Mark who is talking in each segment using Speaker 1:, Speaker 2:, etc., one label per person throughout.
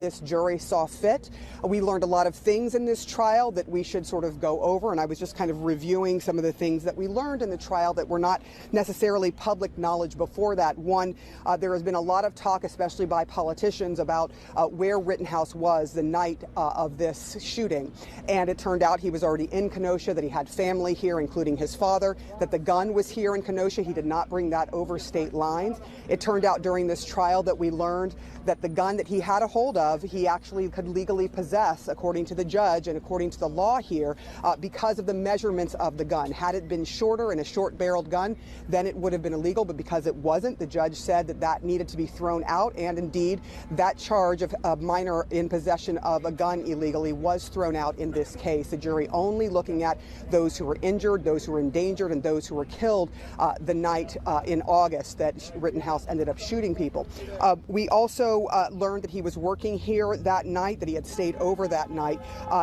Speaker 1: this jury saw fit. We learned a lot of things in this trial that we should sort of go over, and I was just kind of reviewing some of the things that we learned in the trial that were not necessarily public knowledge before that. One, there has been a lot of talk, especially by politicians, about where Rittenhouse was the night of this shooting, and it turned out he was already in Kenosha, that he had family here, including his father, that the gun was here in Kenosha. He did not bring that over state lines. It turned out during this trial that we learned that the gun that he had a hold of, he actually could legally possess, according to the judge and according to the law here, because of the measurements of the gun. Had it been shorter and a short-barreled gun, then it would have been illegal, but because it wasn't, the judge said that that needed to be thrown out, and indeed, that charge of a minor in possession of a gun illegally was thrown out in this case. The jury only looking at those who were injured, those who were endangered, and those who were killed the night in August that Rittenhouse ended up shooting people. We also learned that he was working here that night, that he had stayed over that night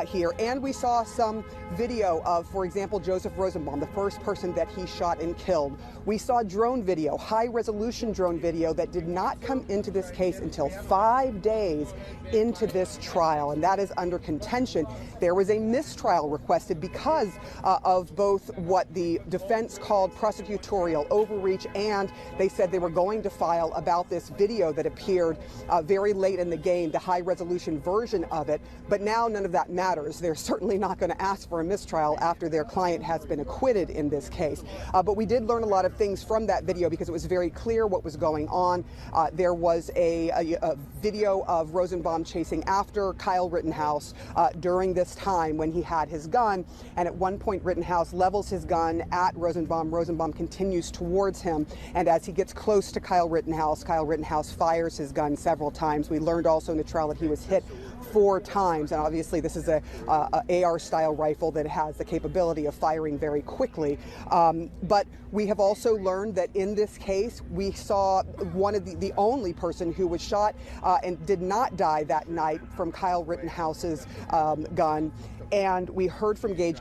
Speaker 1: here. And we saw some video of, for example, Joseph Rosenbaum, the first person that he shot and killed. We saw drone video, high-resolution drone video that did not come into this case until 5 days into this trial, and that is under contention. There was a mistrial requested because of both what the defense called prosecutorial overreach, and they said they were going to file about this video that appeared very late in the game, the high-resolution version of it. But now none of that matters. They're certainly not going to ask for a mistrial after their client has been acquitted in this case. But we did learn a lot of things from that video because it was very clear what was going on. There was a video of Rosenbaum chasing after Kyle Rittenhouse during this time when he had his gun, and at one point Rittenhouse levels his gun at Rosenbaum. Rosenbaum continues towards him, and as he gets close to Kyle Rittenhouse fires his gun several times. We learned also in the trial that he was hit 4 times, and obviously this is a AR-style rifle that has the capability of firing very quickly. But we have also learned that in this case, we saw one of the only person who was shot and did not die that night from Kyle Rittenhouse's gun, and we heard from Gage